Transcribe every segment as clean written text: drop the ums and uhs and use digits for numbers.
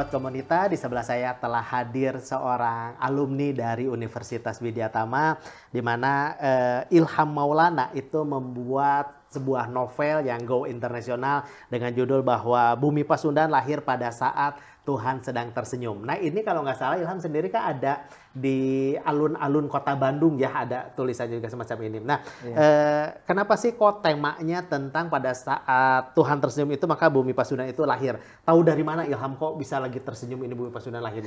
Sobat Komunita, di sebelah saya telah hadir seorang alumni dari Universitas Widyatama, di mana Ilham Maulana itu membuat sebuah novel yang go internasional dengan judul bahwa Bumi Pasundan lahir pada saat Tuhan sedang tersenyum. Nah ini kalau nggak salah Ilham sendiri kan ada di alun-alun kota Bandung ya, ada tulisannya juga semacam ini. Nah kenapa sih kok temanya tentang pada saat Tuhan tersenyum itu maka Bumi Pasundan itu lahir? Tahu dari mana Ilham kok bisa lagi tersenyum ini Bumi Pasundan lahir?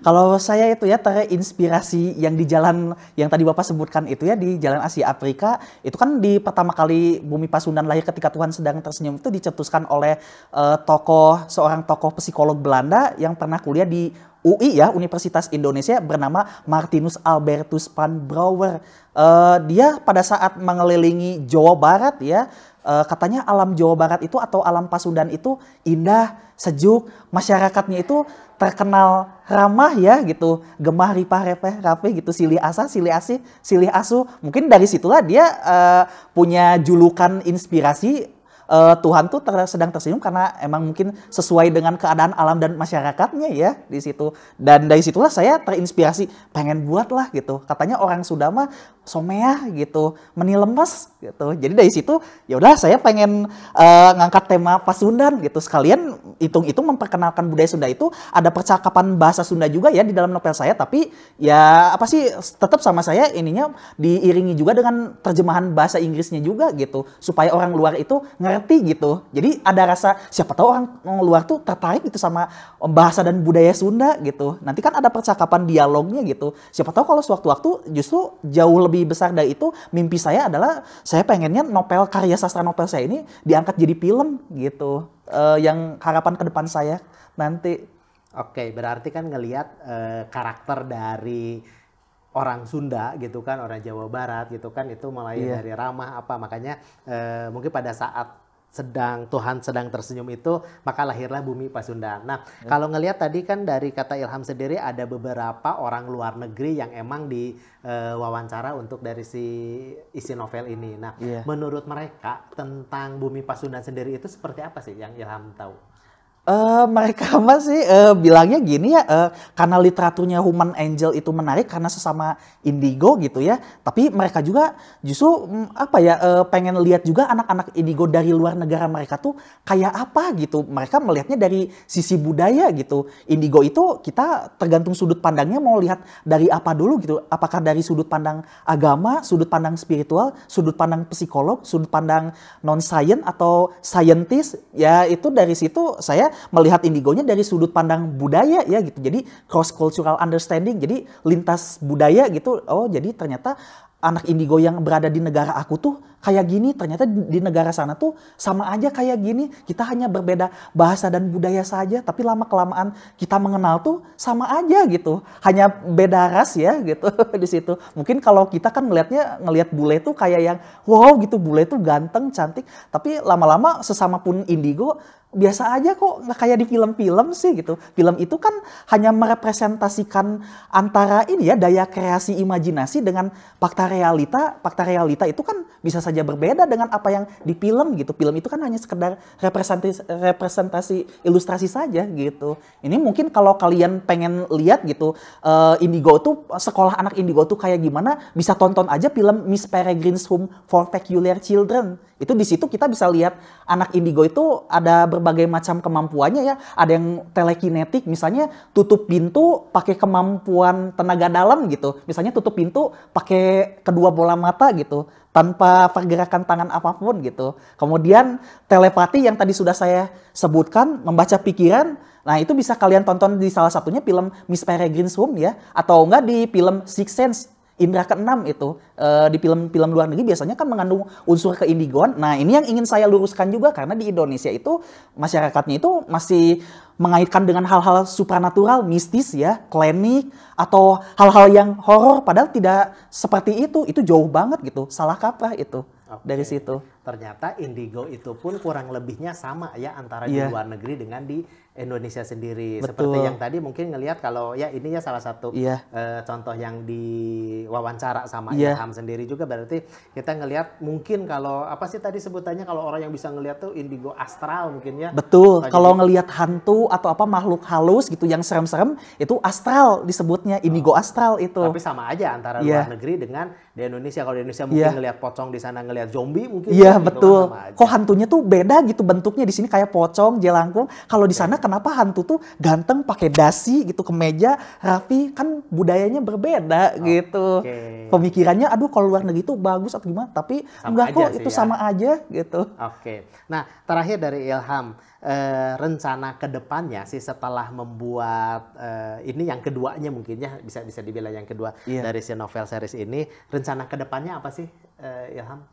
Kalau saya itu ya terinspirasi yang di jalan yang tadi Bapak sebutkan itu ya, di Jalan Asia Afrika, itu kan di pertama kali Bumi Pasundan lahir ketika Tuhan sedang tersenyum itu dicetuskan oleh seorang tokoh psikolog Belanda yang pernah kuliah di UI ya, Universitas Indonesia, bernama Martinus Albertus van Brouwer. Dia pada saat mengelilingi Jawa Barat ya, katanya alam Jawa Barat itu atau alam Pasundan itu indah, sejuk, masyarakatnya itu terkenal ramah ya gitu, gemah ripah repeh rapi gitu, silih asa, silih asih, silih asuh. Mungkin dari situlah dia punya julukan inspirasi Tuhan tuh sedang tersenyum karena emang mungkin sesuai dengan keadaan alam dan masyarakatnya ya di situ. Dan dari situlah saya terinspirasi pengen buat lah gitu. Katanya orang Sunda mah someah gitu, meni lemes gitu. Jadi dari situ ya udah saya pengen ngangkat tema Pasundan gitu. Sekalian hitung-hitung memperkenalkan budaya Sunda itu, ada percakapan bahasa Sunda juga ya di dalam novel saya, tapi ya apa sih tetap sama saya ininya diiringi juga dengan terjemahan bahasa Inggrisnya juga gitu supaya orang luar itu ngerti gitu. Jadi ada rasa siapa tahu orang luar tuh tertarik gitu sama bahasa dan budaya Sunda gitu. Nanti kan ada percakapan dialognya gitu. Siapa tahu kalau sewaktu-waktu justru jauh lebih besar dari itu, mimpi saya adalah saya pengennya karya sastra novel saya ini diangkat jadi film gitu. Yang harapan ke depan saya nanti. Oke, berarti kan ngelihat karakter dari orang Sunda gitu kan, orang Jawa Barat gitu kan, itu mulai dari ramah apa, makanya mungkin pada saat Tuhan sedang tersenyum itu maka lahirlah Bumi Pasundan. Nah kalau ngelihat tadi kan dari kata Ilham sendiri ada beberapa orang luar negeri yang emang diwawancara untuk dari isi novel ini. Nah menurut mereka tentang Bumi Pasundan sendiri itu seperti apa sih yang Ilham tahu? Mereka masih bilangnya gini ya, karena literaturnya Human Angel itu menarik karena sesama indigo gitu ya. Tapi mereka juga justru pengen lihat juga anak-anak indigo dari luar negara mereka tuh kayak apa gitu. Mereka melihatnya dari sisi budaya gitu. Indigo itu kita tergantung sudut pandangnya mau lihat dari apa dulu gitu. Apakah dari sudut pandang agama, sudut pandang spiritual, sudut pandang psikolog, sudut pandang non-science atau scientist. Ya itu dari situ saya melihat indigonya dari sudut pandang budaya ya gitu. Jadi cross cultural understanding, jadi lintas budaya gitu. Oh jadi ternyata anak indigo yang berada di negara aku tuh kayak gini, ternyata di negara sana tuh sama aja kayak gini. Kita hanya berbeda bahasa dan budaya saja, tapi lama-kelamaan kita mengenal tuh sama aja gitu. Hanya beda ras ya gitu di situ. Mungkin kalau kita kan ngelihat bule tuh kayak yang wow gitu, bule tuh ganteng, cantik. Tapi lama-lama sesama pun indigo biasa aja kok, nggak kayak di film-film sih gitu. Film itu kan hanya merepresentasikan antara ini ya, daya kreasi imajinasi dengan fakta realita. Fakta realita itu kan bisa saja berbeda dengan apa yang di film gitu. Film itu kan hanya sekedar representasi ilustrasi saja gitu. Ini mungkin kalau kalian pengen lihat gitu, indigo tuh, sekolah anak indigo tuh kayak gimana, bisa tonton aja film Miss Peregrine's Home for Peculiar Children. Itu di situ kita bisa lihat anak indigo itu ada berbagai macam kemampuannya ya. Ada yang telekinetik, misalnya tutup pintu pakai kemampuan tenaga dalam gitu. Misalnya tutup pintu pakai kedua bola mata gitu, tanpa pergerakan tangan apapun gitu. Kemudian telepati yang tadi sudah saya sebutkan, membaca pikiran. Nah itu bisa kalian tonton di salah satunya film Miss Peregrine's Home ya. Atau enggak di film Sixth Sense, Indra keenam itu. Di film-film luar negeri biasanya kan mengandung unsur keindigoan. Nah ini yang ingin saya luruskan juga, karena di Indonesia itu masyarakatnya itu masih mengaitkan dengan hal-hal supranatural, mistis ya, klinik, atau hal-hal yang horor, padahal tidak seperti itu jauh banget gitu, salah kaprah itu dari situ. ternyata Indigo itu pun kurang lebihnya sama ya antara di Iya. luar negeri dengan di Indonesia sendiri. Betul. Seperti yang tadi mungkin ngelihat kalau ya ini ya salah satu Iya. contoh yang diwawancara sama Iya. Ilham sendiri juga, berarti kita ngelihat mungkin kalau apa sih tadi sebutannya kalau orang yang bisa ngelihat tuh indigo astral mungkin ya. Betul, Jadi- kalau ngelihat hantu atau apa makhluk halus gitu yang serem-serem itu astral disebutnya, indigo astral itu. Tapi sama aja antara Iya. luar negeri dengan di Indonesia. Kalau di Indonesia mungkin Iya. ngelihat pocong, di sana ngelihat zombie mungkin. Iya gitu kan, betul. sama aja. Kok hantunya tuh beda gitu bentuknya, di sini kayak pocong, jelangkung. Kalau di sana kenapa hantu tuh ganteng pakai dasi gitu, kemeja rapi, kan budayanya berbeda gitu. Pemikirannya aduh kalau luar negeri tuh bagus atau gimana, tapi Sama enggak aja kok sih itu ya. sama aja gitu. Oke. Nah, terakhir dari Ilham, rencana kedepannya sih setelah membuat ini yang keduanya mungkin ya bisa dibilang yang kedua Iya. dari si novel series ini, rencana kedepannya apa sih Ilham?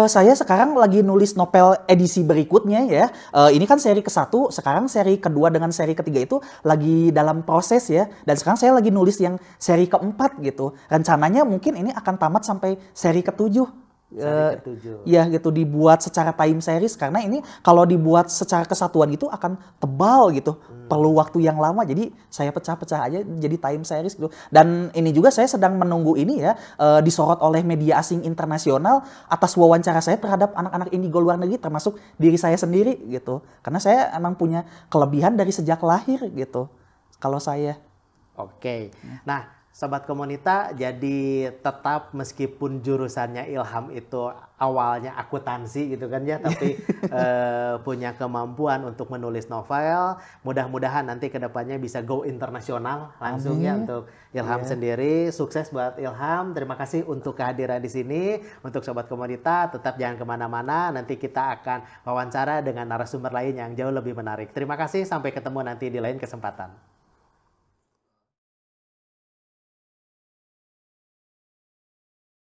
Saya sekarang lagi nulis novel edisi berikutnya ya. Ini kan seri ke-1, sekarang seri kedua dengan seri ketiga itu lagi dalam proses ya. Dan sekarang saya lagi nulis yang seri ke-4 gitu. Rencananya mungkin ini akan tamat sampai seri ke-7. Seri ke-7. Ya gitu, dibuat secara time series karena ini kalau dibuat secara kesatuan gitu akan tebal gitu. Perlu waktu yang lama, jadi saya pecah-pecah aja jadi time series gitu. Dan ini juga saya sedang menunggu ini ya, disorot oleh media asing internasional atas wawancara saya terhadap anak-anak indigo luar negeri termasuk diri saya sendiri gitu. Karena saya emang punya kelebihan dari sejak lahir gitu. Kalau saya. Oke. Nah, Sobat Komunita, jadi tetap meskipun jurusannya Ilham itu awalnya akuntansi gitu kan ya, tapi punya kemampuan untuk menulis novel. Mudah-mudahan nanti kedepannya bisa go internasional langsung ya untuk Ilham sendiri. Sukses buat Ilham. Terima kasih untuk kehadiran di sini. Untuk Sobat Komunita, tetap jangan kemana-mana. Nanti kita akan wawancara dengan narasumber lain yang jauh lebih menarik. Terima kasih. Sampai ketemu nanti di lain kesempatan.